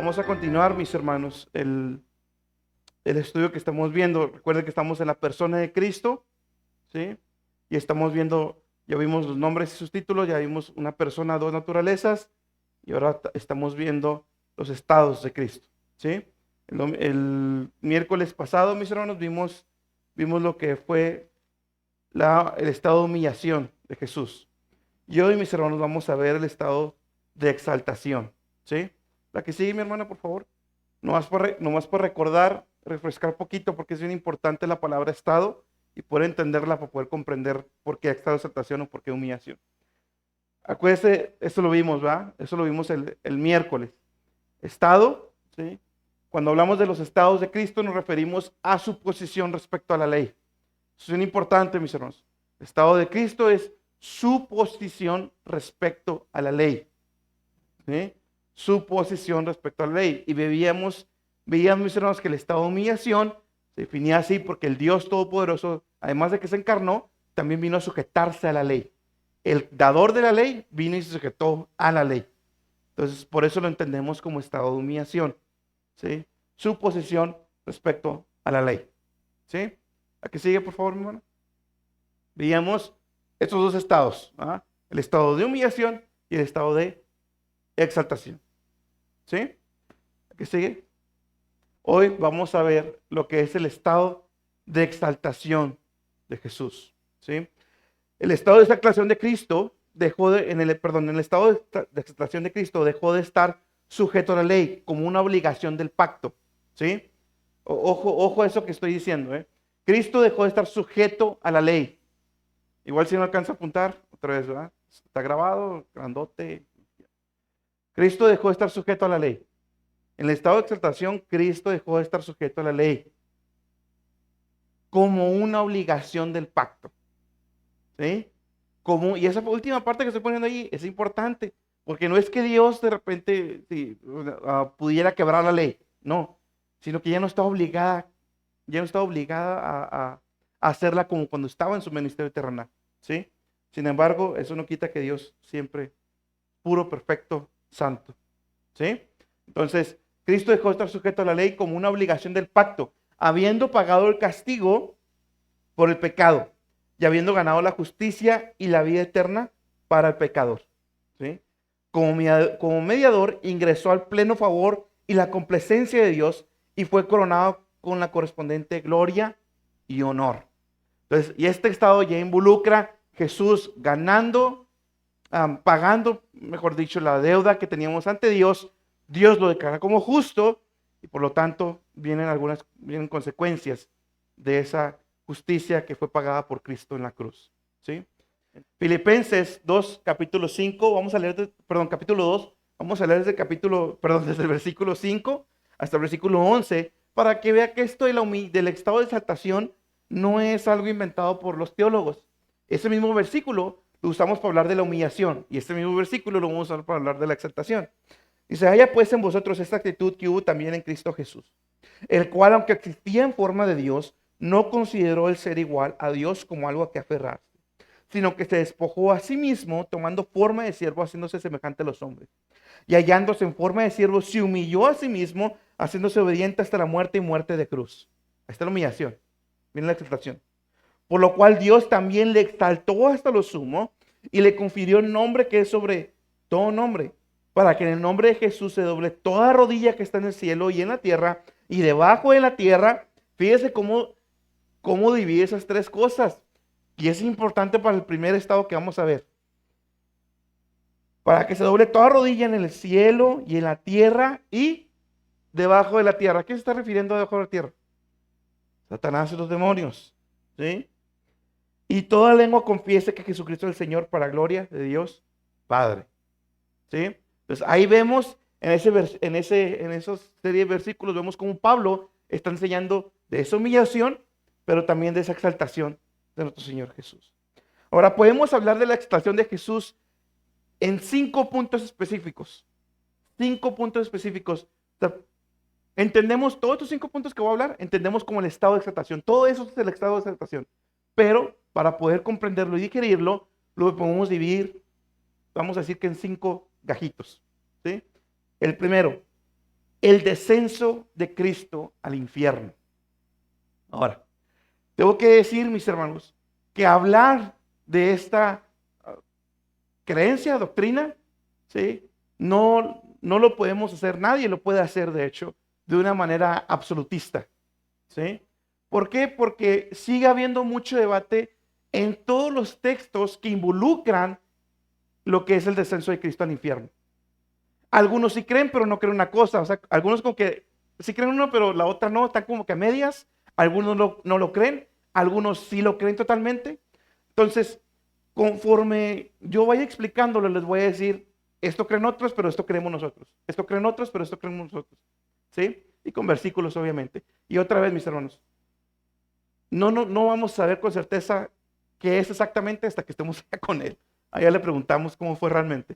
Vamos a continuar, mis hermanos, el estudio que estamos viendo. Recuerden que estamos en la persona de Cristo, ¿sí? Y estamos viendo, ya vimos los nombres y sus títulos, ya vimos una persona, dos naturalezas, y ahora estamos viendo los estados de Cristo, ¿sí? El miércoles pasado, mis hermanos, vimos lo que fue el estado de humillación de Jesús. Y hoy, mis hermanos, vamos a ver el estado de exaltación, ¿sí? La que sigue, mi hermana, por favor. Nomás por recordar, refrescar poquito, porque es bien importante la palabra estado y poder entenderla para poder comprender por qué estado de exaltación o por qué humillación. Acuérdense, eso lo vimos, ¿verdad? Eso lo vimos el miércoles. Estado, ¿sí? Cuando hablamos de los estados de Cristo, nos referimos a su posición respecto a la ley. Eso es bien importante, mis hermanos. El estado de Cristo es su posición respecto a la ley, ¿sí? Su posición respecto a la ley. Y veíamos, mis hermanos, que el estado de humillación se definía así porque el Dios Todopoderoso, además de que se encarnó, también vino a sujetarse a la ley. El dador de la ley vino y se sujetó a la ley. Entonces, por eso lo entendemos como estado de humillación, ¿sí? Su posición respecto a la ley, ¿sí? ¿A qué sigue, por favor, mi hermano? Veíamos estos dos estados, ¿ah? El estado de humillación y el estado de exaltación, ¿sí? ¿A qué sigue? Hoy vamos a ver lo que es el estado de exaltación de Jesús, ¿sí? El estado de exaltación de Cristo en el estado de exaltación de Cristo dejó de estar sujeto a la ley como una obligación del pacto, ¿sí? Ojo a eso que estoy diciendo, ¿eh? Cristo dejó de estar sujeto a la ley. Igual si no alcanza a apuntar, otra vez, ¿verdad? Está grabado, grandote. Cristo dejó de estar sujeto a la ley. En el estado de exaltación, Cristo dejó de estar sujeto a la ley como una obligación del pacto, ¿sí? Y esa última parte que estoy poniendo ahí es importante, porque no es que Dios de repente pudiera quebrar la ley, no, sino que ya no está obligada a hacerla como cuando estaba en su ministerio terrenal, ¿sí? Sin embargo, eso no quita que Dios siempre puro, perfecto, santo, ¿sí? Entonces, Cristo dejó de estar sujeto a la ley como una obligación del pacto, habiendo pagado el castigo por el pecado y habiendo ganado la justicia y la vida eterna para el pecador, ¿sí? Como mediador ingresó al pleno favor y la complacencia de Dios y fue coronado con la correspondiente gloria y honor. Entonces, y este estado ya involucra Jesús ganando, pagando, mejor dicho, la deuda que teníamos ante Dios. Dios lo declara como justo y por lo tanto vienen consecuencias de esa justicia que fue pagada por Cristo en la cruz, ¿sí? Filipenses 2, capítulo 5, vamos a leer, capítulo 2, vamos a leer desde el versículo 5 hasta el versículo 11, para que vea que esto del estado de exaltación no es algo inventado por los teólogos. Ese mismo versículo lo usamos para hablar de la humillación y este mismo versículo lo vamos a usar para hablar de la exaltación. Dice, haya pues en vosotros esta actitud que hubo también en Cristo Jesús, el cual, aunque existía en forma de Dios, no consideró el ser igual a Dios como algo a que aferrarse, sino que se despojó a sí mismo, tomando forma de siervo, haciéndose semejante a los hombres. Y hallándose en forma de siervo, se humilló a sí mismo, haciéndose obediente hasta la muerte y muerte de cruz. Ahí está la humillación, viene la exaltación. Por lo cual Dios también le exaltó hasta lo sumo y le confirió el nombre que es sobre todo nombre, para que en el nombre de Jesús se doble toda rodilla que está en el cielo y en la tierra y debajo de la tierra. Fíjese cómo divide esas tres cosas. Y es importante para el primer estado que vamos a ver. Para que se doble toda rodilla en el cielo y en la tierra y debajo de la tierra. ¿A qué se está refiriendo debajo de la tierra? Satanás y los demonios, ¿sí? Y toda lengua confiese que Jesucristo es el Señor para gloria de Dios Padre, ¿sí? Entonces ahí vemos en esa serie de versículos, vemos cómo Pablo está enseñando de esa humillación, pero también de esa exaltación de nuestro Señor Jesús. Ahora podemos hablar de la exaltación de Jesús en 5 puntos específicos. 5 puntos específicos. O sea, entendemos todos estos 5 puntos que voy a hablar, entendemos como el estado de exaltación. Todo eso es el estado de exaltación. Pero para poder comprenderlo y digerirlo, lo podemos dividir, vamos a decir que en 5 gajitos, ¿sí? El primero, el descenso de Cristo al infierno. Ahora, tengo que decir, mis hermanos, que hablar de esta creencia, doctrina, ¿sí? No lo podemos hacer, nadie lo puede hacer, de hecho, de una manera absolutista, ¿sí? ¿Por qué? Porque sigue habiendo mucho debate en todos los textos que involucran lo que es el descenso de Cristo al infierno. Algunos sí creen, pero no creen una cosa. O sea, algunos como que sí creen uno, pero la otra no, están como que a medias. Algunos no lo creen, algunos sí lo creen totalmente. Entonces, conforme yo vaya explicándolo, les voy a decir, esto creen otros, pero esto creemos nosotros. Esto creen otros, pero esto creemos nosotros. ¿Sí? Y con versículos, obviamente. Y otra vez, mis hermanos, no vamos a saber con certeza qué es exactamente hasta que estemos allá con Él. Allá le preguntamos cómo fue realmente.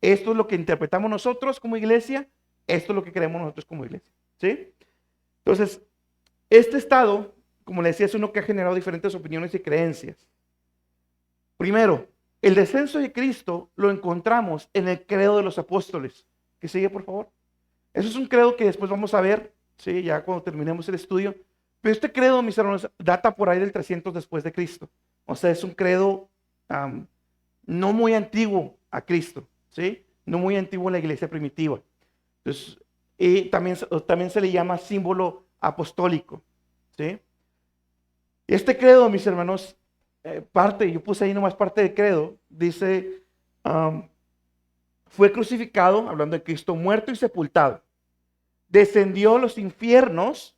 Esto es lo que interpretamos nosotros como iglesia, esto es lo que creemos nosotros como iglesia. ¿Sí? Entonces, este estado, como le decía, es uno que ha generado diferentes opiniones y creencias. Primero, el descenso de Cristo lo encontramos en el credo de los apóstoles. ¿Que sigue, por favor? Eso es un credo que después vamos a ver, ¿sí? Ya cuando terminemos el estudio. Pero este credo, mis hermanos, data por ahí del 300 después de Cristo. O sea, es un credo no muy antiguo a Cristo, ¿sí? No muy antiguo en la iglesia primitiva. Entonces, y también se le llama símbolo apostólico, ¿sí? Este credo, mis hermanos, yo puse ahí nomás parte del credo, dice, fue crucificado, hablando de Cristo, muerto y sepultado. Descendió a los infiernos,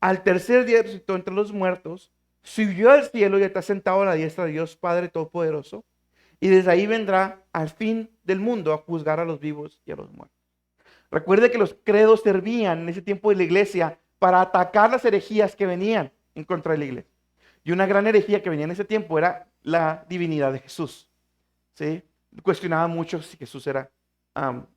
al tercer día resucitó entre los muertos, subió al cielo y está sentado a la diestra de Dios Padre Todopoderoso, y desde ahí vendrá al fin del mundo a juzgar a los vivos y a los muertos. Recuerde que los credos servían en ese tiempo de la iglesia para atacar las herejías que venían en contra de la iglesia. Y una gran herejía que venía en ese tiempo era la divinidad de Jesús. ¿Sí? Cuestionaba mucho si Jesús era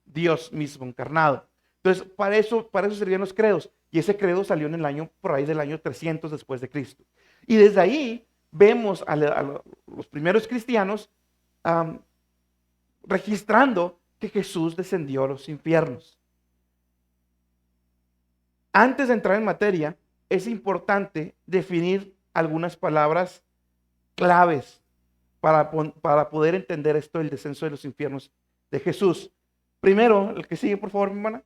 Dios mismo encarnado. Entonces, para eso servían los credos. Y ese credo salió en el año, por ahí del año 300 después de Cristo. Y desde ahí vemos a los primeros cristianos registrando que Jesús descendió a los infiernos. Antes de entrar en materia, es importante definir algunas palabras claves para poder entender esto del descenso de los infiernos de Jesús. Primero, el que sigue, por favor, mi hermana.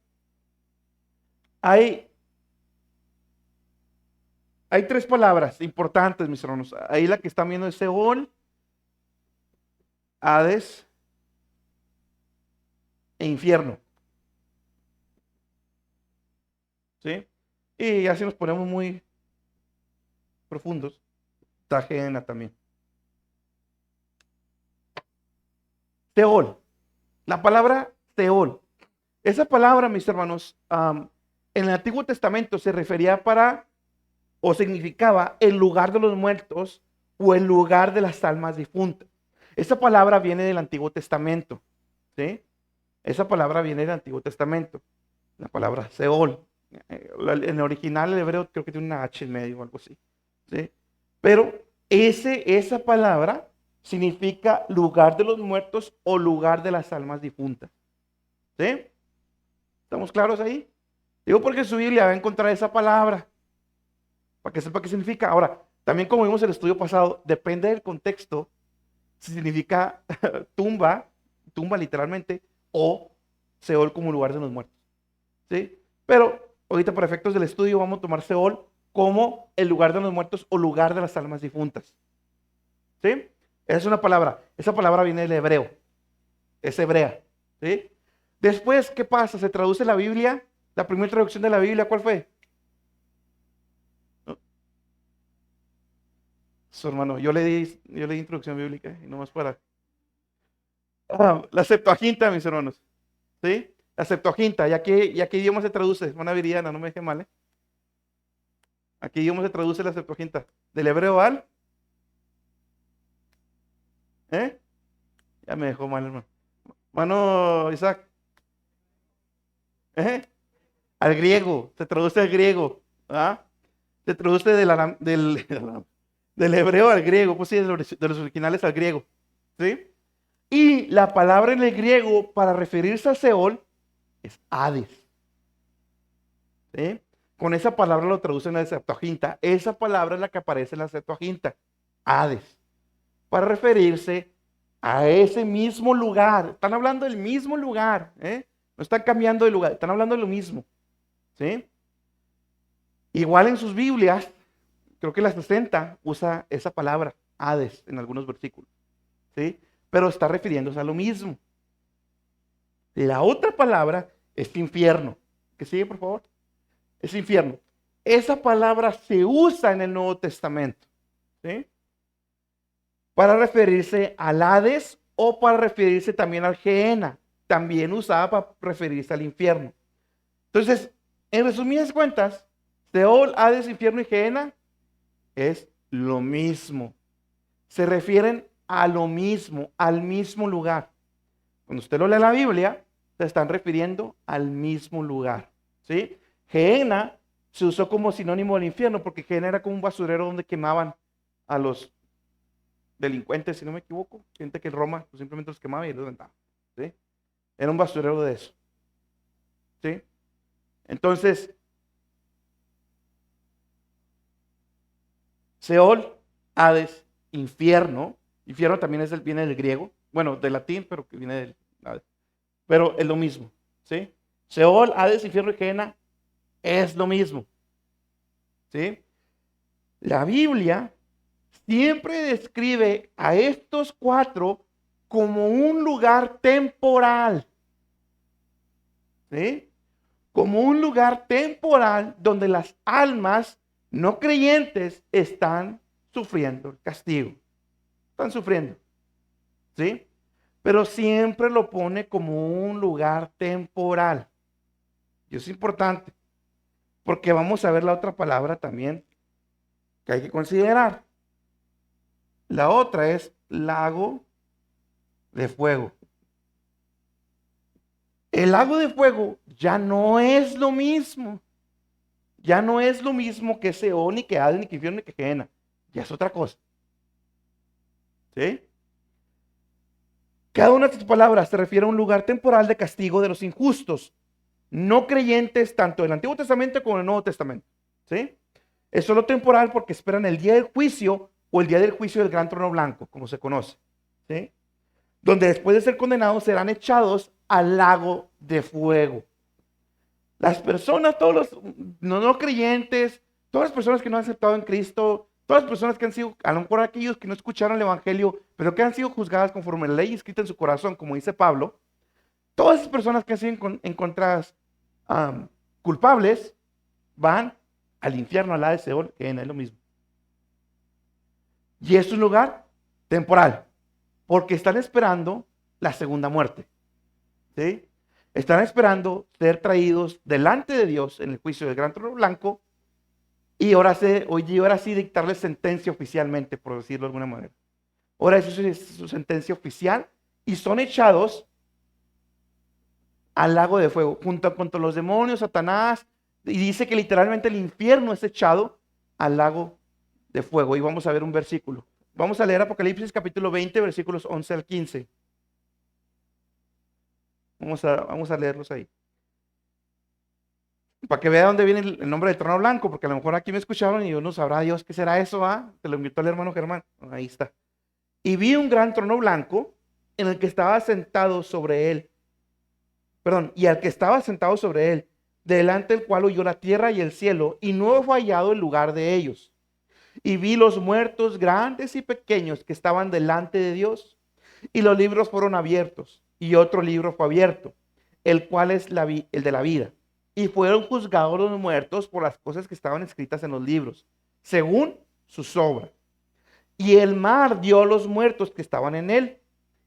Hay tres palabras importantes, mis hermanos. Ahí la que están viendo es Seol, Hades e infierno. ¿Sí? Y así nos ponemos muy profundos. Tajena también. Seol. La palabra Seol. Esa palabra, mis hermanos, en el Antiguo Testamento se refería o significaba el lugar de los muertos o el lugar de las almas difuntas. Esa palabra viene del Antiguo Testamento. ¿Sí? Esa palabra viene del Antiguo Testamento. La palabra Seol. En el original, el hebreo, creo que tiene una H en medio o algo así. ¿Sí? Pero esa palabra significa lugar de los muertos o lugar de las almas difuntas. ¿Sí? ¿Estamos claros ahí? Digo porque en su Biblia va a encontrar esa palabra, para que sepa qué significa. Ahora, también como vimos en el estudio pasado, depende del contexto, si significa tumba literalmente, o Seol como lugar de los muertos. ¿Sí? Pero ahorita para efectos del estudio vamos a tomar Seol como el lugar de los muertos o lugar de las almas difuntas. ¿Sí? Esa es una palabra. Esa palabra viene del hebreo. Es hebrea. ¿Sí? Después, ¿qué pasa? Se traduce la Biblia. La primera traducción de la Biblia, ¿cuál fue? Su hermano, yo le di introducción bíblica y nomás para. La Septuaginta, mis hermanos. ¿Sí? La Septuaginta. ¿Y a qué idioma se traduce? Hermana Viridiana, no me deje mal, ¿eh? ¿A qué idioma se traduce la Septuaginta? ¿Del hebreo al? ¿Eh? Ya me dejó mal, hermano. Hermano Isaac. ¿Eh? Al griego. Se traduce al griego. ¿Ah? Se traduce del hebreo al griego. Pues sí, de los originales al griego. ¿Sí? Y la palabra en el griego para referirse a Seol es Hades. ¿sí? Con esa palabra lo traducen en la Septuaginta. Esa palabra es la que aparece en la Septuaginta, Hades, para referirse a ese mismo lugar. Están hablando del mismo lugar, ¿eh? No están cambiando de lugar, están hablando de lo mismo, ¿sí? Igual en sus Biblias, creo que la 60 usa esa palabra, Hades, en algunos versículos, ¿sí? Pero está refiriéndose a lo mismo. La otra palabra es infierno. ¿Que sigue, por favor? Es infierno. Esa palabra se usa en el Nuevo Testamento, ¿sí? Para referirse al Hades o para referirse también al Gehenna. También usada para referirse al infierno. Entonces, en resumidas cuentas, Seol, Hades, infierno y Gehenna es lo mismo. Se refieren a lo mismo, al mismo lugar. Cuando usted lo lee en la Biblia, se están refiriendo al mismo lugar, ¿sí? Gehenna se usó como sinónimo del infierno porque Gehenna era como un basurero donde quemaban a los delincuentes, si no me equivoco. Gente que en Roma pues, simplemente los quemaba y los aventaba, ¿sí? Era un basurero de eso, ¿sí? Entonces, Seol, Hades, infierno. Infierno también viene del griego, bueno, del latín, pero que viene del Hades. Pero es lo mismo, ¿sí? Seol, Hades, infierno y Gehenna es lo mismo, ¿sí? La Biblia siempre describe a estos cuatro como un lugar temporal, ¿sí? Como un lugar temporal donde las almas no creyentes están sufriendo el castigo. Están sufriendo, ¿sí? Pero siempre lo pone como un lugar temporal. Y es importante, porque vamos a ver la otra palabra también que hay que considerar. La otra es lago de fuego. El lago de fuego ya no es lo mismo. Ya no es lo mismo que Seol, ni que Hades, ni que infierno, ni que Gehenna. Ya es otra cosa. ¿Sí? Cada una de estas palabras se refiere a un lugar temporal de castigo de los injustos, no creyentes tanto del Antiguo Testamento como del Nuevo Testamento. ¿Sí? Es solo temporal porque esperan el día del juicio o el día del juicio del gran trono blanco, como se conoce. ¿Sí? Donde después de ser condenados serán echados al lago de fuego. Las personas, todos los no creyentes, todas las personas que no han aceptado en Cristo, todas las personas que han sido, a lo mejor aquellos que no escucharon el Evangelio, pero que han sido juzgadas conforme a la ley escrita en su corazón, como dice Pablo, todas esas personas que han sido encontradas culpables van al infierno, al Hades, Seol, que es lo mismo. Y es un lugar temporal, porque están esperando la segunda muerte. ¿Sí? Están esperando ser traídos delante de Dios en el juicio del gran trono blanco y ahora sí dictarles sentencia oficialmente, por decirlo de alguna manera. Ahora eso es su sentencia oficial y son echados al lago de fuego, junto con los demonios, Satanás, y dice que literalmente el infierno es echado al lago de fuego. Y vamos a ver un versículo. Vamos a leer Apocalipsis capítulo 20, versículos 11 al 15. Vamos a leerlos ahí. Para que vea dónde viene el nombre del trono blanco, porque a lo mejor aquí me escucharon y uno sabrá Dios qué será eso, ¿ah? Te lo invitó el hermano Germán. Ahí está. Y vi un gran trono blanco en el que estaba sentado sobre él. Perdón, y al que estaba sentado sobre él, delante del cual huyó la tierra y el cielo, y no fue hallado el lugar de ellos. Y vi los muertos grandes y pequeños que estaban delante de Dios, y los libros fueron abiertos, y otro libro fue abierto, el cual es el de la vida. Y fueron juzgados los muertos por las cosas que estaban escritas en los libros, según sus obras. Y el mar dio a los muertos que estaban en él,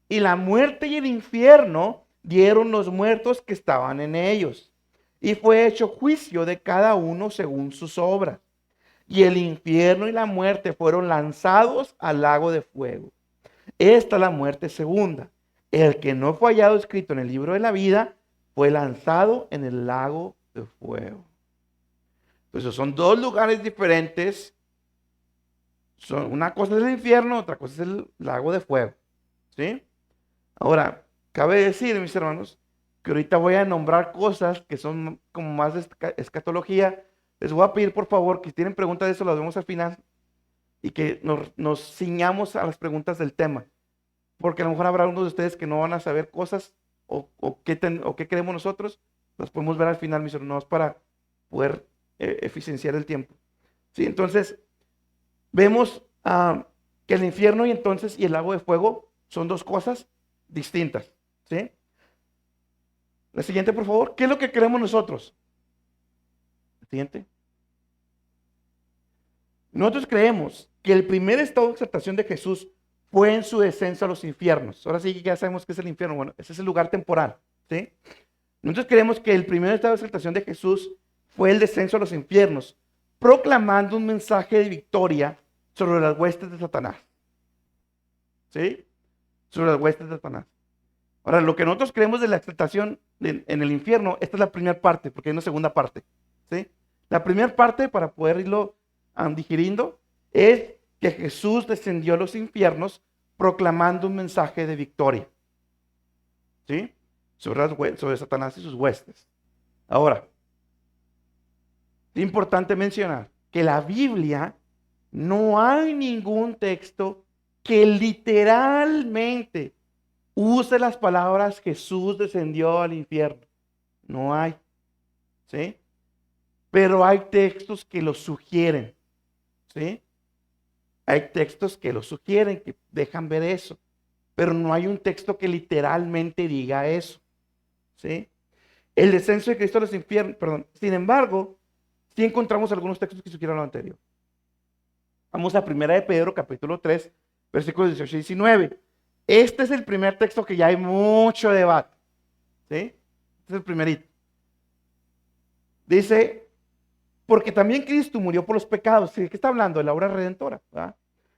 y la muerte y el infierno dieron los muertos que estaban en ellos. Y fue hecho juicio de cada uno según sus obras. Y el infierno y la muerte fueron lanzados al lago de fuego. Esta es la muerte segunda. El que no fue hallado escrito en el libro de la vida fue lanzado en el lago de fuego. Entonces son dos lugares diferentes. Una cosa es el infierno, otra cosa es el lago de fuego. ¿Sí? Ahora, cabe decir, mis hermanos, que ahorita voy a nombrar cosas que son como más de escatología. Les voy a pedir por favor que si tienen preguntas de eso las vemos al final y que nos ciñamos a las preguntas del tema. Porque a lo mejor habrá unos de ustedes que no van a saber cosas o qué creemos nosotros. Las podemos ver al final, mis hermanos, para poder eficienciar el tiempo. ¿Sí? Entonces, vemos que el infierno y el lago de fuego son dos cosas distintas. ¿Sí? La siguiente, por favor. ¿Qué es lo que creemos nosotros? La siguiente. Nosotros creemos que el primer estado de exaltación de Jesús fue en su descenso a los infiernos. Ahora sí que ya sabemos qué es el infierno. Bueno, ese es el lugar temporal. ¿Sí? Nosotros creemos que el primer estado de exaltación de Jesús fue el descenso a los infiernos, proclamando un mensaje de victoria sobre las huestes de Satanás. ¿Sí? Sobre las huestes de Satanás. Ahora, lo que nosotros creemos de la exaltación en el infierno, esta es la primera parte, porque hay una segunda parte. ¿Sí? La primera parte, para poder irlo digiriendo, es que Jesús descendió a los infiernos proclamando un mensaje de victoria. ¿Sí? Sobre Satanás y sus huestes. Ahora, es importante mencionar que la Biblia no hay ningún texto que literalmente use las palabras Jesús descendió al infierno. No hay. ¿Sí? Pero hay textos que lo sugieren. ¿Sí? Hay textos que lo sugieren, que dejan ver eso. Pero no hay un texto que literalmente diga eso. ¿Sí? El descenso de Cristo a los infiernos, perdón. Sin embargo, sí encontramos algunos textos que sugieren lo anterior. Vamos a 1 de Pedro, capítulo 3, versículos 18 y 19. Este es el primer texto que ya hay mucho debate. ¿Sí? Este es el primerito. Dice, porque también Cristo murió por los pecados. ¿Sí? ¿Qué está hablando? De la obra redentora. ¿Verdad?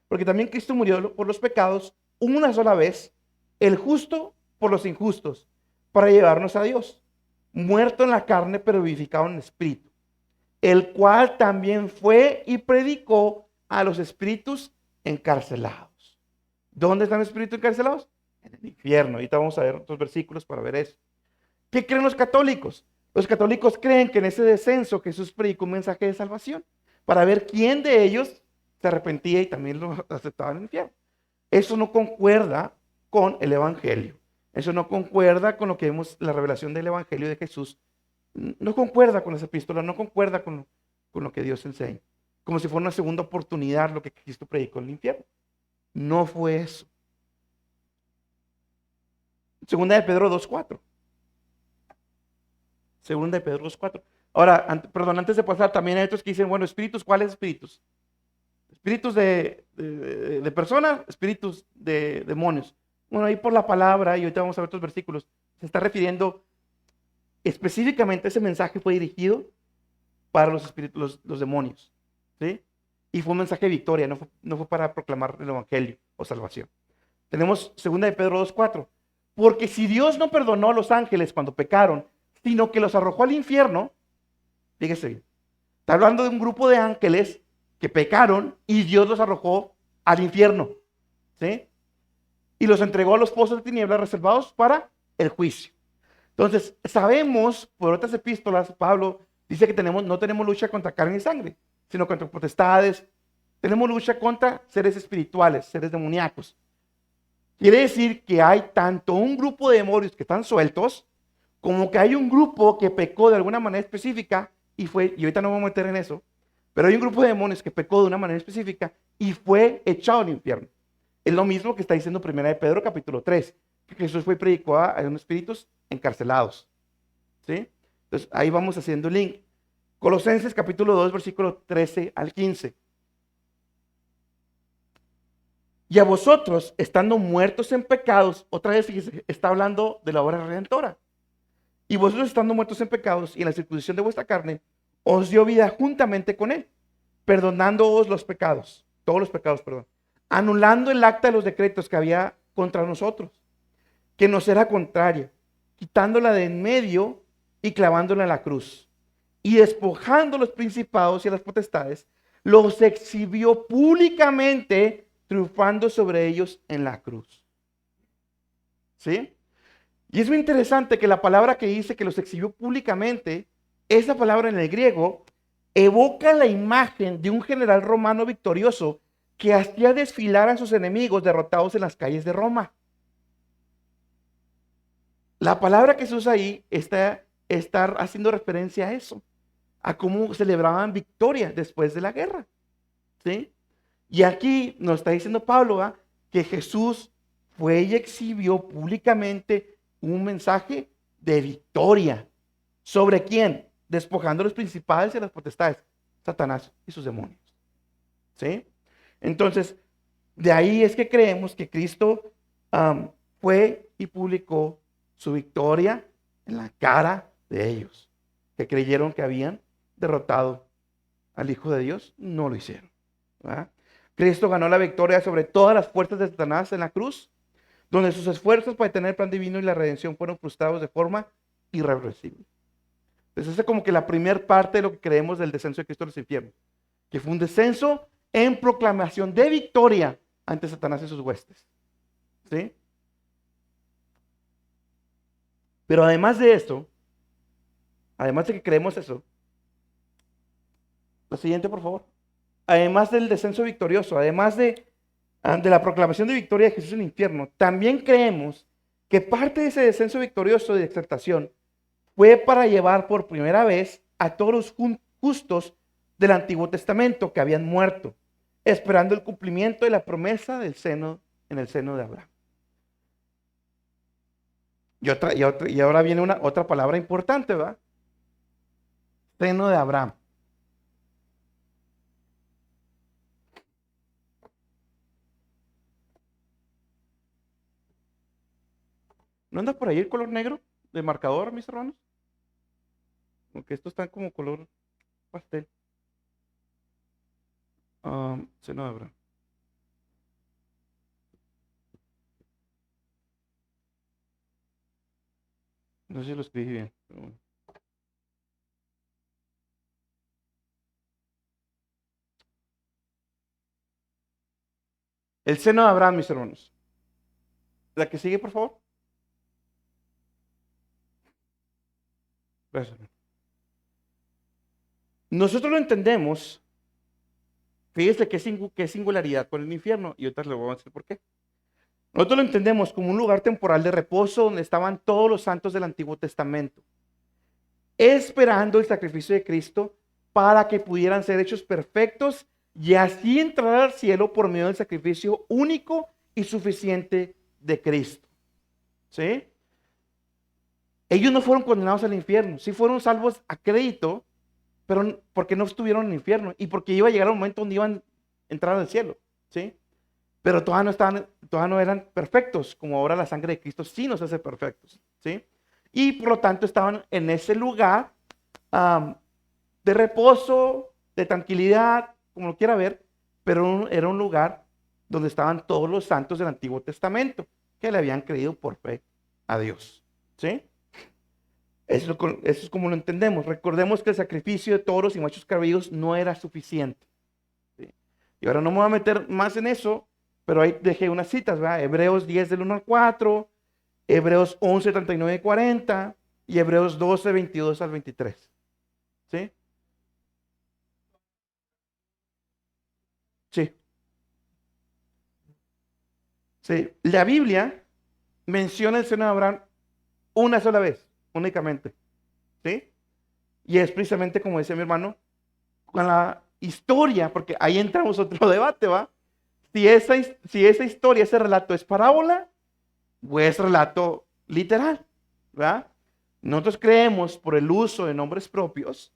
Porque también Cristo murió por los pecados una sola vez, el justo por los injustos, para llevarnos a Dios, muerto en la carne, pero vivificado en el espíritu, el cual también fue y predicó a los espíritus encarcelados. ¿Dónde están los espíritus encarcelados? En el infierno. Ahorita vamos a ver otros versículos para ver eso. ¿Qué creen los católicos? Los católicos creen que en ese descenso Jesús predicó un mensaje de salvación para ver quién de ellos se arrepentía y también lo aceptaba en el infierno. Eso no concuerda con el evangelio. Eso no concuerda con lo que vemos, la revelación del evangelio de Jesús. No concuerda con esa epístola, no concuerda con lo que Dios enseña. Como si fuera una segunda oportunidad lo que Cristo predicó en el infierno. No fue eso. Segunda de Pedro 2:4. Segunda de Pedro 2:4. Ahora, antes de pasar, también hay otros que dicen, bueno, espíritus, ¿cuáles espíritus? Espíritus de personas, espíritus de demonios. Bueno, ahí por la palabra, y ahorita vamos a ver otros versículos, se está refiriendo específicamente, ese mensaje fue dirigido para los espíritus, los demonios. ¿Sí? Y fue un mensaje de victoria, no fue para proclamar el evangelio o salvación. Tenemos 2 de Pedro 2:4. Porque si Dios no perdonó a los ángeles cuando pecaron, sino que los arrojó al infierno, fíjese bien, está hablando de un grupo de ángeles que pecaron y Dios los arrojó al infierno. ¿Sí? Y los entregó a los pozos de tinieblas reservados para el juicio. Entonces, sabemos por otras epístolas, Pablo dice que no tenemos lucha contra carne y sangre, sino contra potestades. Tenemos lucha contra seres espirituales, seres demoníacos. Quiere decir que hay tanto un grupo de demonios que están sueltos, como que hay un grupo que pecó de alguna manera específica y ahorita no me voy a meter en eso, pero hay un grupo de demonios que pecó de una manera específica y fue echado al infierno. Es lo mismo que está diciendo 1 de Pedro capítulo 3, que Jesús fue y predicó a unos espíritus encarcelados. ¿Sí? Entonces ahí vamos haciendo el link. Colosenses capítulo 2, versículo 13 al 15. Y a vosotros, estando muertos en pecados, otra vez fíjese, está hablando de la obra redentora. Y vosotros, estando muertos en pecados y en la circuncisión de vuestra carne, os dio vida juntamente con él, perdonándoos los pecados, todos los pecados, perdón, anulando el acta de los decretos que había contra nosotros, que nos era contraria, quitándola de en medio y clavándola en la cruz. Y despojando los principados y las potestades, los exhibió públicamente, triunfando sobre ellos en la cruz. ¿Sí? Y es muy interesante que la palabra que dice que los exhibió públicamente, esa palabra en el griego, evoca la imagen de un general romano victorioso que hacía desfilar a sus enemigos derrotados en las calles de Roma. La palabra que se usa ahí está haciendo referencia a eso, a cómo celebraban victoria después de la guerra. ¿Sí? Y aquí nos está diciendo Pablo, ¿va?, que Jesús fue y exhibió públicamente un mensaje de victoria. ¿Sobre quién? Despojando a los principales y a las potestades, Satanás y sus demonios. ¿Sí? Entonces, de ahí es que creemos que Cristo fue y publicó su victoria en la cara de ellos, que creyeron que habían derrotado al Hijo de Dios. No lo hicieron, ¿verdad? Cristo ganó la victoria sobre todas las fuerzas de Satanás en la cruz, donde sus esfuerzos para detener el plan divino y la redención fueron frustrados de forma irreversible. Entonces, esa es como que la primera parte de lo que creemos del descenso de Cristo a los infiernos, que fue un descenso en proclamación de victoria ante Satanás y sus huestes. ¿Sí? Pero además de esto, además de que creemos eso, la siguiente, por favor. Además del descenso victorioso, además de la proclamación de victoria de Jesús en el infierno, también creemos que parte de ese descenso victorioso de exaltación fue para llevar por primera vez a todos los justos del Antiguo Testamento que habían muerto, esperando el cumplimiento de la promesa del seno, en el seno de Abraham. Y ahora viene otra palabra importante, ¿va? Seno de Abraham. ¿No anda por ahí el color negro de marcador, mis hermanos? Porque estos están como color pastel. Seno de Abraham. No sé si lo escribí bien. Pero bueno. El seno de Abraham, mis hermanos. La que sigue, por favor. Gracias. Nosotros lo entendemos. Fíjese que es singularidad con el infierno. Y ahorita le voy a decir por qué. Nosotros lo entendemos como un lugar temporal de reposo donde estaban todos los santos del Antiguo Testamento, esperando el sacrificio de Cristo para que pudieran ser hechos perfectos y así entrar al cielo por medio del sacrificio único y suficiente de Cristo. ¿Sí? Ellos no fueron condenados al infierno, sí fueron salvos a crédito, pero porque no estuvieron en el infierno y porque iba a llegar un momento donde iban a entrar al cielo. ¿Sí? Pero todavía no eran perfectos, como ahora la sangre de Cristo sí nos hace perfectos, ¿sí? Y por lo tanto estaban en ese lugar de reposo, de tranquilidad, como lo quiera ver, pero era un lugar donde estaban todos los santos del Antiguo Testamento, que le habían creído por fe a Dios, ¿sí? Eso es como lo entendemos. Recordemos que el sacrificio de toros y machos cabríos no era suficiente, ¿sí? Y ahora no me voy a meter más en eso, pero ahí dejé unas citas, ¿verdad? Hebreos 10 del 1 al 4, Hebreos 11, 39 y 40 y Hebreos 12, 22 al 23. ¿Sí? Sí. Sí. La Biblia menciona el seno de Abraham una sola vez, únicamente. ¿Sí? Y es precisamente como decía mi hermano, con la historia, porque ahí entramos otro debate, ¿va? Si esa historia, ese relato es parábola o es relato literal, ¿verdad? Nosotros creemos por el uso de nombres propios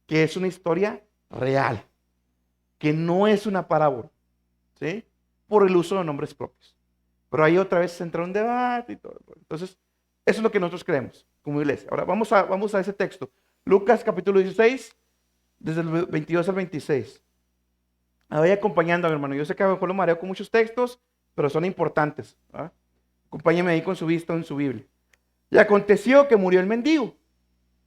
que es una historia real, que no es una parábola, ¿sí? Por el uso de nombres propios. Pero ahí otra vez se entra un debate y todo. Entonces, eso es lo que nosotros creemos como iglesia. Ahora vamos a ese texto. Lucas capítulo 16, desde el 22 al 26. Vaya acompañando, hermano. Yo sé que a lo mejor lo mareo con muchos textos, pero son importantes, ¿verdad? Acompáñeme ahí con su vista en su Biblia. Y aconteció que murió el mendigo.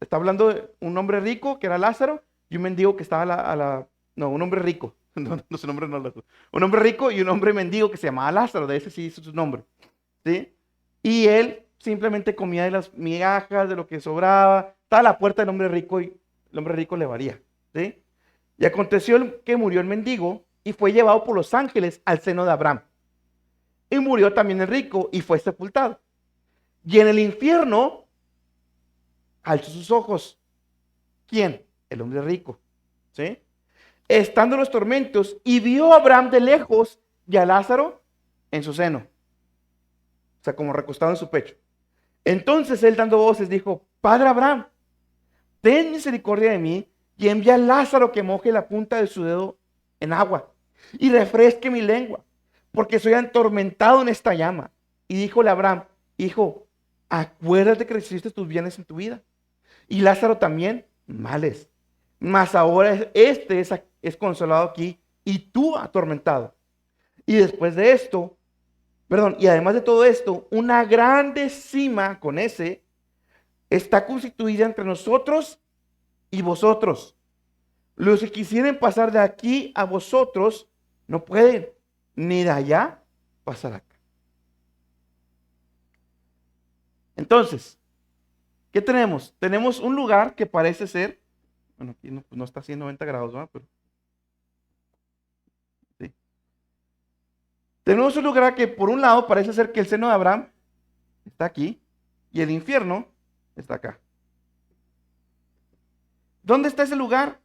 Está hablando de un hombre rico que era Lázaro y un mendigo que estaba no, un hombre rico. No, su nombre no es Lázaro. Un hombre rico y un hombre mendigo que se llamaba Lázaro. De ese sí hizo su nombre. ¿Sí? Y él simplemente comía de las migajas, de lo que sobraba. Estaba a la puerta del hombre rico y el hombre rico le valía. ¿Sí? Y aconteció que murió el mendigo y fue llevado por los ángeles al seno de Abraham. Y murió también el rico y fue sepultado. Y en el infierno alzó sus ojos. ¿Quién? El hombre rico. ¿Sí? Estando en los tormentos, y vio a Abraham de lejos y a Lázaro en su seno. O sea, como recostado en su pecho. Entonces él, dando voces, dijo: Padre Abraham, ten misericordia de mí y envía a Lázaro que moje la punta de su dedo en agua y refresque mi lengua, porque soy atormentado en esta llama. Y díjole a Abraham: Hijo, acuérdate que recibiste tus bienes en tu vida, y Lázaro también males. Mas ahora este es consolado aquí y tú atormentado. Y después de esto, y además de todo esto, una grande cima con ese está constituida entre nosotros y vosotros. Los que quisieren pasar de aquí a vosotros no pueden, ni de allá pasar acá. Entonces, ¿qué tenemos? Tenemos un lugar que parece ser, bueno, aquí no está haciendo 90 grados, ¿no? Pero, sí. Tenemos un lugar que por un lado parece ser que el seno de Abraham está aquí y el infierno está acá. ¿Dónde está ese lugar?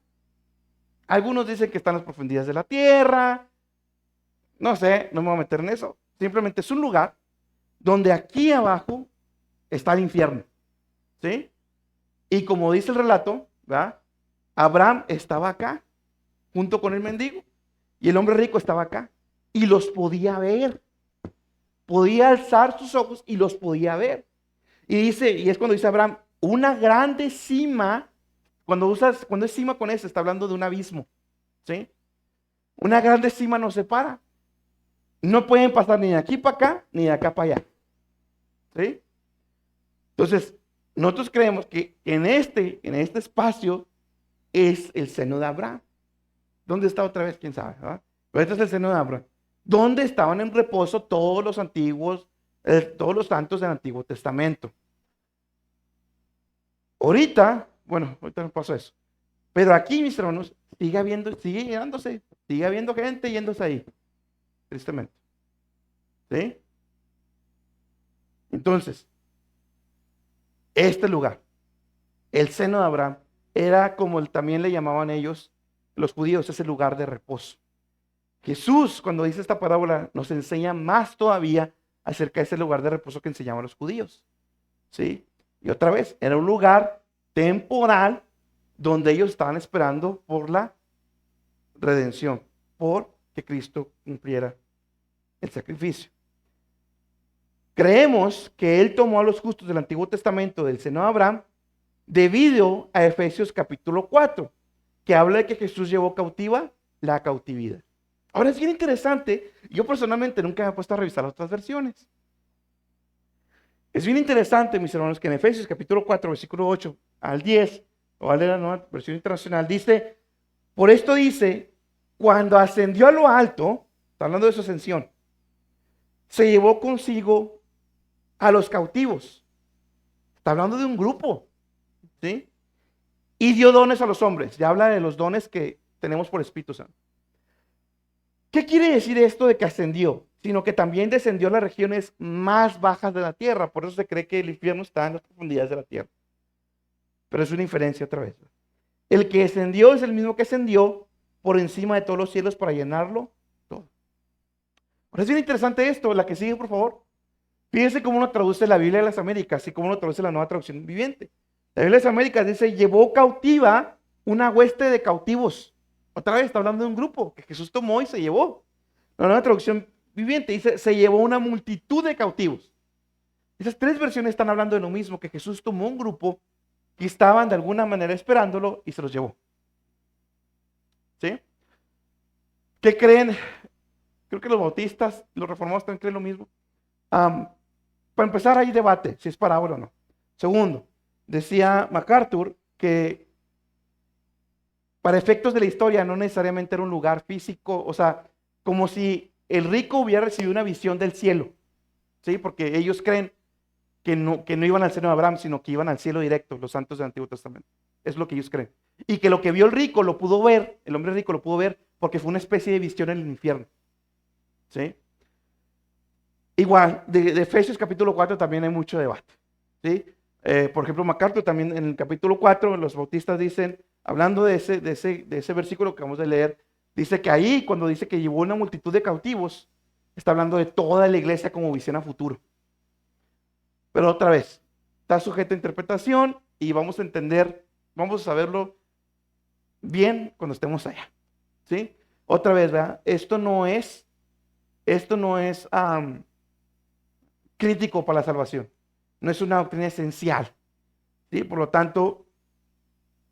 Algunos dicen que está en las profundidades de la tierra. No sé, no me voy a meter en eso. Simplemente es un lugar donde aquí abajo está el infierno. ¿Sí? Y como dice el relato, ¿verdad? Abraham estaba acá, junto con el mendigo, y el hombre rico estaba acá, y los podía ver. Podía alzar sus ojos y los podía ver. Y es cuando dice Abraham, una grande cima. Cuando es cima con eso, está hablando de un abismo. ¿Sí? Una grande cima nos separa. No pueden pasar ni de aquí para acá, ni de acá para allá. ¿Sí? Entonces, nosotros creemos que en este espacio es el seno de Abraham. ¿Dónde está otra vez? ¿Quién sabe? ¿Verdad? Pero este es el seno de Abraham. Donde estaban en reposo todos los santos del Antiguo Testamento. Ahorita no pasó eso. Pero aquí, mis hermanos, sigue habiendo gente yéndose ahí, tristemente. ¿Sí? Entonces, este lugar, el seno de Abraham, era como también le llamaban ellos, los judíos, ese lugar de reposo. Jesús, cuando dice esta parábola, nos enseña más todavía acerca de ese lugar de reposo que enseñaban los judíos. ¿Sí? Y otra vez, era un lugar temporal donde ellos estaban esperando por la redención, por que Cristo cumpliera el sacrificio. Creemos que Él tomó a los justos del Antiguo Testamento del seno de Abraham debido a Efesios capítulo 4, que habla de que Jesús llevó cautiva la cautividad. Ahora es bien interesante, yo personalmente nunca me he puesto a revisar las otras versiones. Es bien interesante, mis hermanos, que en Efesios capítulo 4, versículo 8 al 10, o a leer la nueva versión internacional, dice, por esto dice, cuando ascendió a lo alto, está hablando de su ascensión, se llevó consigo a los cautivos. Está hablando de un grupo, ¿sí? Y dio dones a los hombres. Ya habla de los dones que tenemos por Espíritu Santo. ¿Qué quiere decir esto de que ascendió? Sino que también descendió a las regiones más bajas de la tierra. Por eso se cree que el infierno está en las profundidades de la tierra. Pero es una inferencia otra vez. El que descendió es el mismo que ascendió por encima de todos los cielos para llenarlo todo. Ahora es bien interesante esto. La que sigue, por favor. Fíjense cómo uno traduce la Biblia de las Américas y cómo uno traduce la Nueva Traducción Viviente. La Biblia de las Américas dice, llevó cautiva una hueste de cautivos. Otra vez está hablando de un grupo que Jesús tomó y se llevó. La Nueva Traducción Viviente dice, se llevó una multitud de cautivos. Esas tres versiones están hablando de lo mismo, que Jesús tomó un grupo que estaban de alguna manera esperándolo y se los llevó. ¿Sí? ¿Qué creen? Creo que los bautistas, los reformados también creen lo mismo. Para empezar, hay debate si es parábola o no. Segundo, decía MacArthur que para efectos de la historia no necesariamente era un lugar físico, o sea, como si el rico hubiera recibido una visión del cielo, ¿sí? Porque ellos creen que no iban al seno de Abraham, sino que iban al cielo directo, los santos del Antiguo Testamento. Es lo que ellos creen. Y que lo que vio el rico lo pudo ver, el hombre rico lo pudo ver, porque fue una especie de visión en el infierno. ¿Sí? Igual, de Efesios capítulo 4 también hay mucho debate. ¿Sí? Por ejemplo, MacArthur también en el capítulo 4, los bautistas dicen, hablando de ese versículo que vamos a leer, dice que ahí, cuando dice que llevó una multitud de cautivos, está hablando de toda la iglesia como visión a futuro. Pero otra vez, está sujeto a interpretación y vamos a entender, vamos a saberlo bien cuando estemos allá. ¿Sí? Otra vez, ¿verdad? Esto no es crítico para la salvación. No es una doctrina esencial. ¿Sí? Por lo tanto,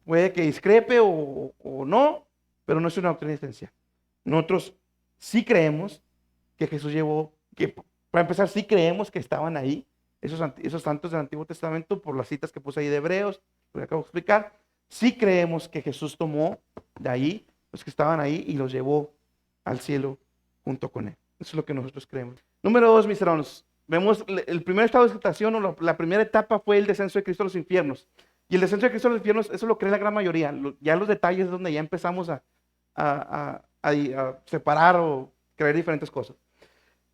puede que discrepe o no, pero no es una doctrina esencial. Nosotros sí creemos que Jesús llevó, que para empezar sí creemos que estaban ahí, esos santos del Antiguo Testamento, por las citas que puse ahí de Hebreos, lo que acabo de explicar. Sí creemos que Jesús tomó de ahí los que estaban ahí y los llevó al cielo junto con él. Eso es lo que nosotros creemos. Número 2, mis hermanos. Vemos el primer estado de exaltación o la primera etapa fue el descenso de Cristo a los infiernos. Y el descenso de Cristo a los infiernos, eso lo cree la gran mayoría. Ya los detalles es donde ya empezamos a separar o creer diferentes cosas.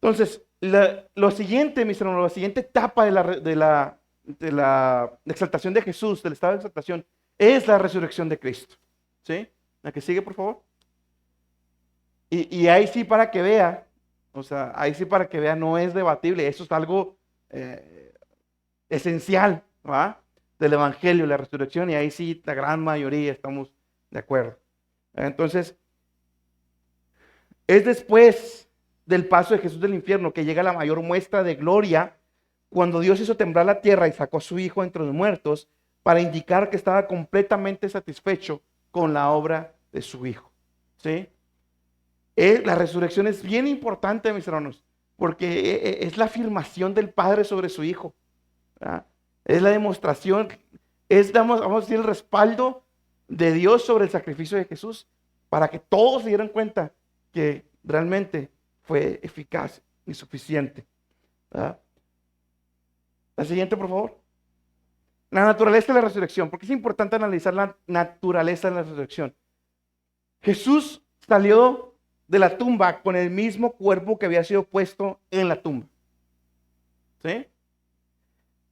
Entonces, lo siguiente, mis hermanos, la siguiente etapa de la exaltación de Jesús, del estado de exaltación, es la resurrección de Cristo. ¿Sí? La que sigue, por favor. Y ahí sí para que vea, o sea, ahí sí para que vea, no es debatible, eso es algo esencial, ¿va? Del Evangelio, la resurrección, y ahí sí la gran mayoría estamos de acuerdo. Entonces, es después del paso de Jesús del infierno que llega la mayor muestra de gloria, cuando Dios hizo temblar la tierra y sacó a su Hijo entre los muertos, para indicar que estaba completamente satisfecho con la obra de su Hijo. ¿Sí? La resurrección es bien importante, mis hermanos, porque es la afirmación del Padre sobre su Hijo, ¿verdad? Es la demostración, vamos a decir, el respaldo de Dios sobre el sacrificio de Jesús, para que todos se dieran cuenta que realmente fue eficaz y suficiente, ¿verdad? La siguiente, por favor. La naturaleza de la resurrección. ¿Por qué es importante analizar la naturaleza de la resurrección? Jesús salió de la tumba con el mismo cuerpo que había sido puesto en la tumba. ¿Sí?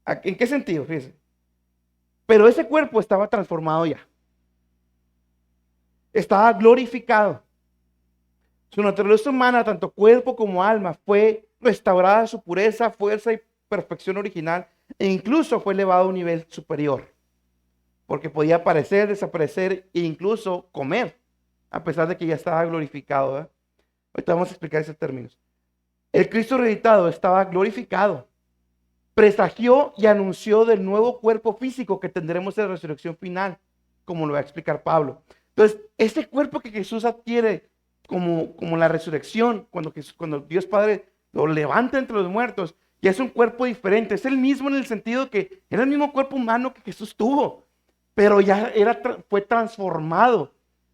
¿En qué sentido? Fíjense. Pero ese cuerpo estaba transformado ya. Estaba glorificado. Su naturaleza humana, tanto cuerpo como alma, fue restaurada a su pureza, fuerza y perfección original, e incluso fue elevado a un nivel superior, porque podía aparecer, desaparecer e incluso comer, a pesar de que ya estaba glorificado. Ahorita vamos a explicar esos términos. El Cristo resucitado estaba glorificado, presagió y anunció del nuevo cuerpo físico que tendremos en la resurrección final, como lo va a explicar Pablo. Entonces, ese cuerpo que Jesús adquiere como la resurrección, cuando Dios Padre lo levanta entre los muertos, ya es un cuerpo diferente. Es el mismo en el sentido que era el mismo cuerpo humano que Jesús tuvo, pero ya fue transformado.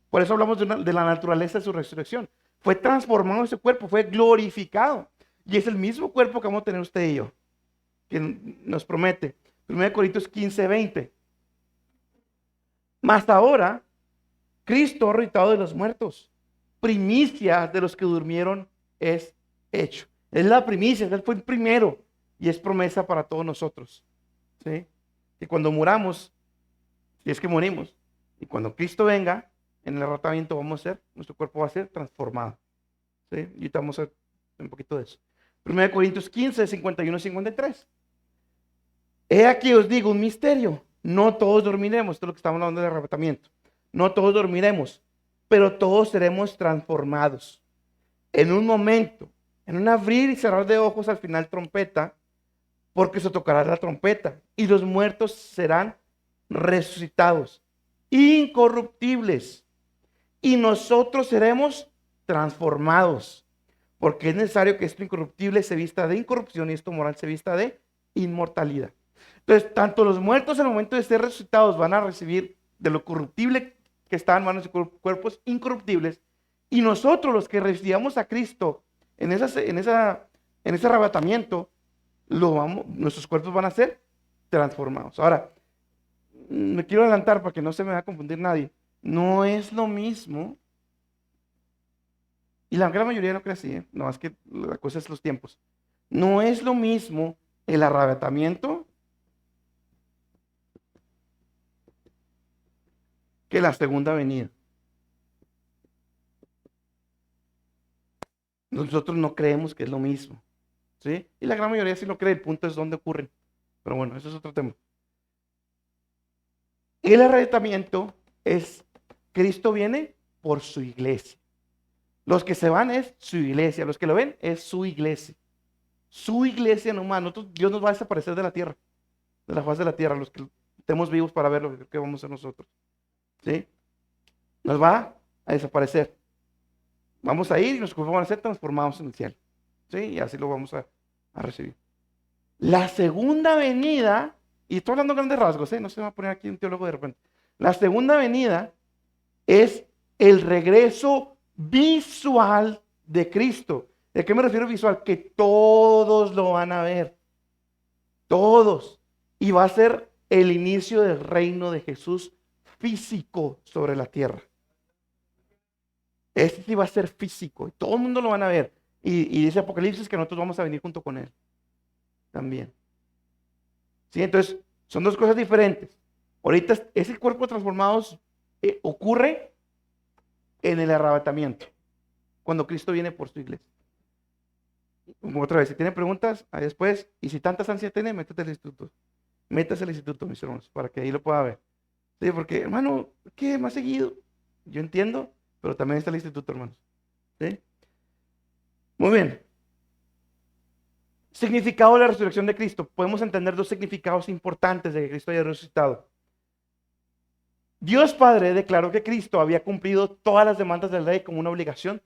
Por eso hablamos de la naturaleza de su resurrección. Fue transformado ese cuerpo, fue glorificado. Y es el mismo cuerpo que vamos a tener usted y yo, que nos promete. 1 Corintios 15:20. Mas ahora, Cristo ha resucitado de los muertos. Primicia de los que durmieron es hecho. Es la primicia, Él fue el primero. Y es promesa para todos nosotros. ¿Sí? Que cuando muramos, si es que morimos, y cuando Cristo venga, en el arrebatamiento nuestro cuerpo va a ser transformado. ¿Sí? Y ahorita vamos a ver un poquito de eso. 1 Corintios 15, 51 y 53. He aquí os digo un misterio. No todos dormiremos. Esto es lo que estamos hablando del arrebatamiento. No todos dormiremos, pero todos seremos transformados. En un momento, en un abrir y cerrar de ojos, al final trompeta, porque se tocará la trompeta y los muertos serán resucitados, incorruptibles, y nosotros seremos transformados, porque es necesario que esto incorruptible se vista de incorrupción y esto moral se vista de inmortalidad. Entonces, tanto los muertos en el momento de ser resucitados van a recibir de lo corruptible que están, van a ser cuerpos incorruptibles, y nosotros los que recibamos a Cristo en ese arrebatamiento, nuestros cuerpos van a ser transformados. Ahora, me quiero adelantar para que no se me vaya a confundir nadie. No es lo mismo, y la gran mayoría no cree así, ¿eh? No, es que la cosa es los tiempos. No es lo mismo el arrebatamiento que la segunda venida. Nosotros no creemos que es lo mismo, ¿sí? Y la gran mayoría sí lo cree, el punto es dónde ocurren. Pero bueno, eso es otro tema. El arrebatamiento es, Cristo viene por su iglesia. Los que se van es su iglesia, los que lo ven es su iglesia. Su iglesia nomás, Dios nos va a desaparecer de la tierra, de la faz de la tierra, los que estemos vivos para ver lo que vamos a hacer nosotros, ¿sí? Nos va a desaparecer. Vamos a ir y nos van a ser transformados en el cielo, ¿sí? Y así lo vamos a recibir. La segunda venida, y estoy hablando en grandes rasgos, no se va a poner aquí un teólogo de repente. La segunda venida es el regreso visual de Cristo. ¿De qué me refiero visual? Que todos lo van a ver. Todos. Y va a ser el inicio del reino de Jesús físico sobre la tierra. Este sí va a ser físico. Y todo el mundo lo van a ver. Y dice Apocalipsis que nosotros vamos a venir junto con él. También. ¿Sí? Entonces, son dos cosas diferentes. Ahorita ese cuerpo transformado ocurre en el arrebatamiento, cuando Cristo viene por su iglesia. Otra vez, si tienen preguntas, ahí después, y si tantas ansias tienen, métete al instituto. Métase al instituto, mis hermanos, para que ahí lo pueda ver. Sí, porque, hermano, ¿qué más seguido? Yo entiendo, pero también está el instituto, hermanos. ¿Sí? Muy bien. Significado de la resurrección de Cristo. Podemos entender dos significados importantes de que Cristo haya resucitado. Dios Padre declaró que Cristo había cumplido todas las demandas de la ley como una obligación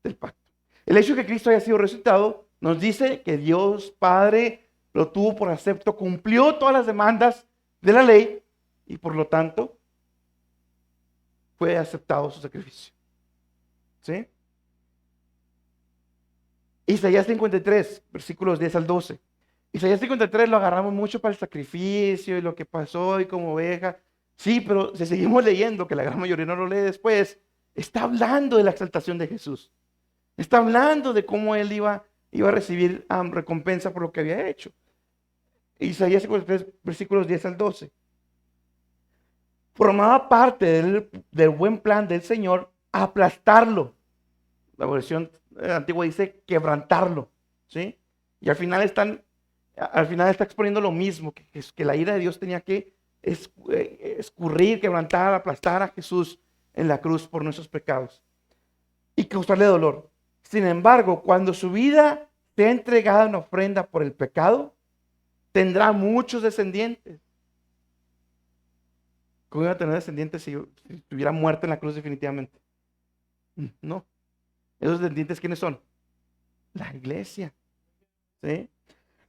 del pacto. El hecho de que Cristo haya sido resucitado nos dice que Dios Padre lo tuvo por acepto, cumplió todas las demandas de la ley y por lo tanto fue aceptado su sacrificio. ¿Sí? Isaías 53, versículos 10 al 12. Isaías 53 lo agarramos mucho para el sacrificio y lo que pasó y como oveja. Sí, pero si seguimos leyendo, que la gran mayoría no lo lee después, está hablando de la exaltación de Jesús. Está hablando de cómo él iba a recibir recompensa por lo que había hecho. Isaías 53, versículos 10 al 12. Formaba parte del buen plan del Señor aplastarlo. La versión antigua dice quebrantarlo, ¿sí? Y al final está exponiendo lo mismo, que la ira de Dios tenía que escurrir, quebrantar, aplastar a Jesús en la cruz por nuestros pecados y causarle dolor. Sin embargo, cuando su vida sea entregada en ofrenda por el pecado, tendrá muchos descendientes. ¿Cómo iba a tener descendientes si estuviera muerto en la cruz definitivamente? No. ¿Esos descendientes quiénes son? La iglesia. ¿Sí?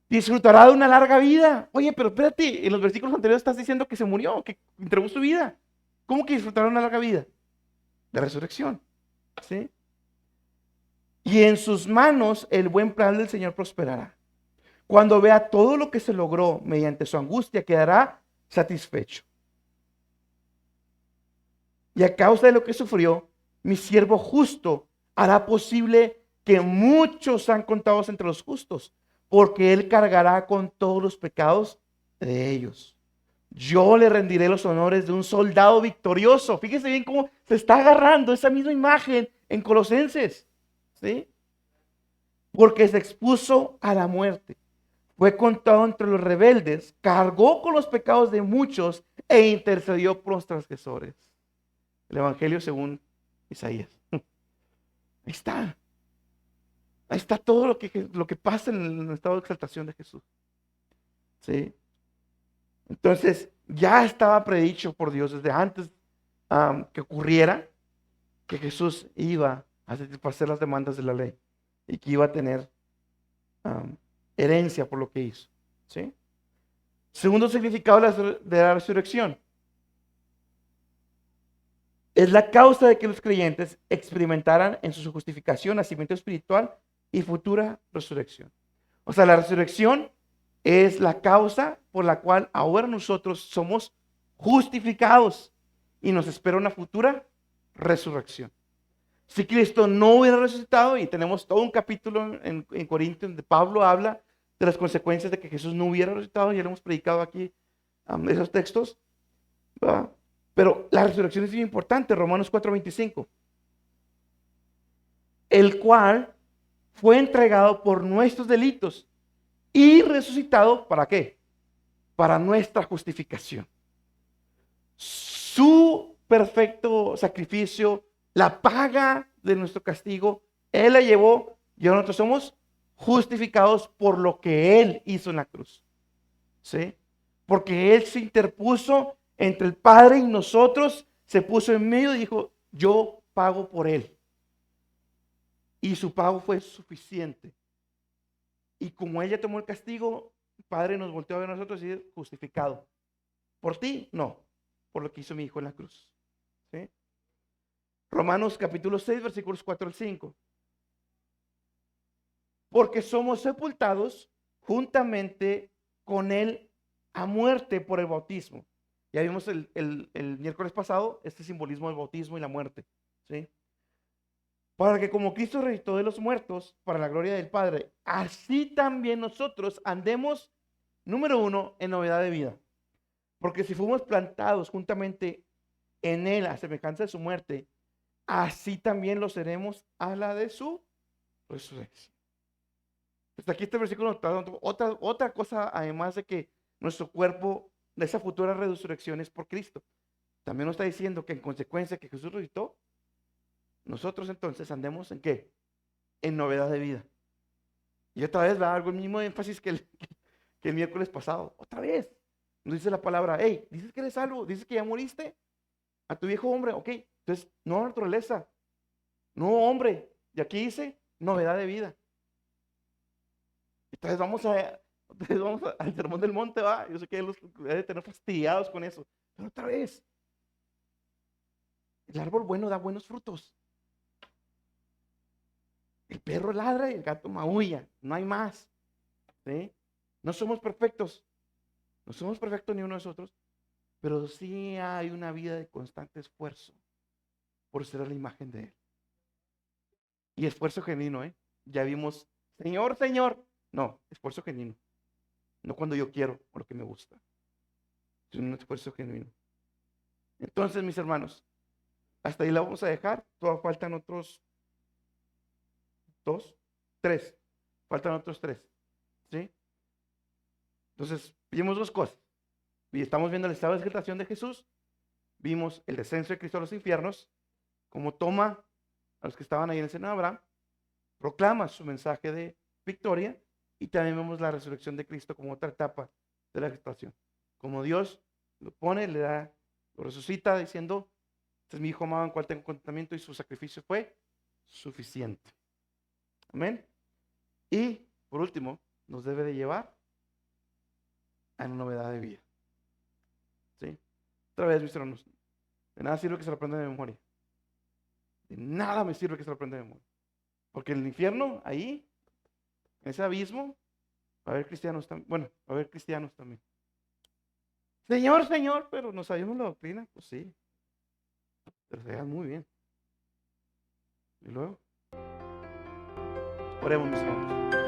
Disfrutará de una larga vida. Oye, pero espérate, en los versículos anteriores estás diciendo que se murió, que entregó su vida. ¿Cómo que disfrutará de una larga vida? De resurrección. ¿Sí? Y en sus manos el buen plan del Señor prosperará. Cuando vea todo lo que se logró mediante su angustia, quedará satisfecho. Y a causa de lo que sufrió, mi siervo justo hará posible que muchos sean contados entre los justos, porque él cargará con todos los pecados de ellos. Yo le rendiré los honores de un soldado victorioso. Fíjese bien cómo se está agarrando esa misma imagen en Colosenses, ¿sí? Porque se expuso a la muerte. Fue contado entre los rebeldes, cargó con los pecados de muchos e intercedió por los transgresores. El Evangelio según Isaías. Ahí está. Ahí está todo lo que pasa en el estado de exaltación de Jesús. ¿Sí? Entonces, ya estaba predicho por Dios desde antes que ocurriera que Jesús iba a satisfacer las demandas de la ley y que iba a tener herencia por lo que hizo. ¿Sí? Segundo significado de la resurrección. Es la causa de que los creyentes experimentaran en su justificación, nacimiento espiritual y futura resurrección. O sea, la resurrección es la causa por la cual ahora nosotros somos justificados y nos espera una futura resurrección. Si Cristo no hubiera resucitado, y tenemos todo un capítulo en Corintios donde Pablo habla de las consecuencias de que Jesús no hubiera resucitado, ya lo hemos predicado aquí, esos textos, ¿verdad? Pero la resurrección es muy importante, Romanos 4:25, el cual fue entregado por nuestros delitos y resucitado, ¿para qué? Para nuestra justificación. Su perfecto sacrificio, la paga de nuestro castigo, Él la llevó y ahora nosotros somos justificados por lo que Él hizo en la cruz. ¿Sí? Porque Él se interpuso entre el Padre y nosotros, se puso en medio y dijo, yo pago por Él. Y su pago fue suficiente. Y como ella tomó el castigo, el Padre nos volteó a ver a nosotros y dice, justificado. ¿Por ti? No. Por lo que hizo mi hijo en la cruz. ¿Sí? Romanos capítulo 6, versículos 4 al 5. Porque somos sepultados juntamente con Él a muerte por el bautismo. Ya vimos el miércoles pasado este simbolismo del bautismo y la muerte. ¿Sí? Para que como Cristo resucitó de los muertos para la gloria del Padre, así también nosotros andemos, número uno, en novedad de vida. Porque si fuimos plantados juntamente en Él a semejanza de su muerte, así también lo seremos a la de su resurrección. Hasta aquí este versículo nos está dando otra cosa, además de que nuestro cuerpo, de esa futura resurrección es por Cristo. También nos está diciendo que en consecuencia que Jesús resucitó, nosotros entonces andemos en qué? En novedad de vida. Y otra vez va algo el mismo énfasis que el miércoles pasado. Otra vez. Nos dice la palabra, hey, dices que eres salvo, dices que ya moriste a tu viejo hombre, ok. Entonces, no naturaleza, no hombre. Y aquí dice novedad de vida. Entonces vamos al sermón del monte, va. Yo sé que los deben tener fastidiados con eso. Pero otra vez, el árbol bueno da buenos frutos. El perro ladra y el gato maulla. No hay más. ¿Sí? No somos perfectos. No somos perfectos ni uno de nosotros. Pero sí hay una vida de constante esfuerzo por ser a la imagen de Él. Y esfuerzo genuino, ¿eh? Ya vimos, Señor, Señor. No, esfuerzo genuino. No cuando yo quiero o lo que me gusta. Es un esfuerzo genuino. Entonces, mis hermanos, hasta ahí la vamos a dejar. Todavía faltan otros 2, 3. Faltan otros 3. ¿Sí? Entonces, vimos dos cosas. Y estamos viendo el estado de exaltación de Jesús. Vimos el descenso de Cristo a los infiernos. Como toma a los que estaban ahí en el seno de Abraham. Proclama su mensaje de victoria. Y también vemos la resurrección de Cristo como otra etapa de la exaltación. Como Dios lo pone, le da, lo resucita diciendo, este es mi hijo amado en cual tengo contentamiento y su sacrificio fue suficiente. Amén. Y por último, nos debe de llevar a una novedad de vida. ¿Sí? Otra vez, mis hermanos, de nada sirve que se lo aprenda de memoria. De nada me sirve que se lo aprenda de memoria. Porque en el infierno, ahí, en ese abismo, va a haber cristianos también. Bueno, va a haber cristianos también. Señor, Señor, pero ¿nos sabemos la doctrina? Pues sí, pero se vean muy bien. Y luego, oremos, mis hermanos.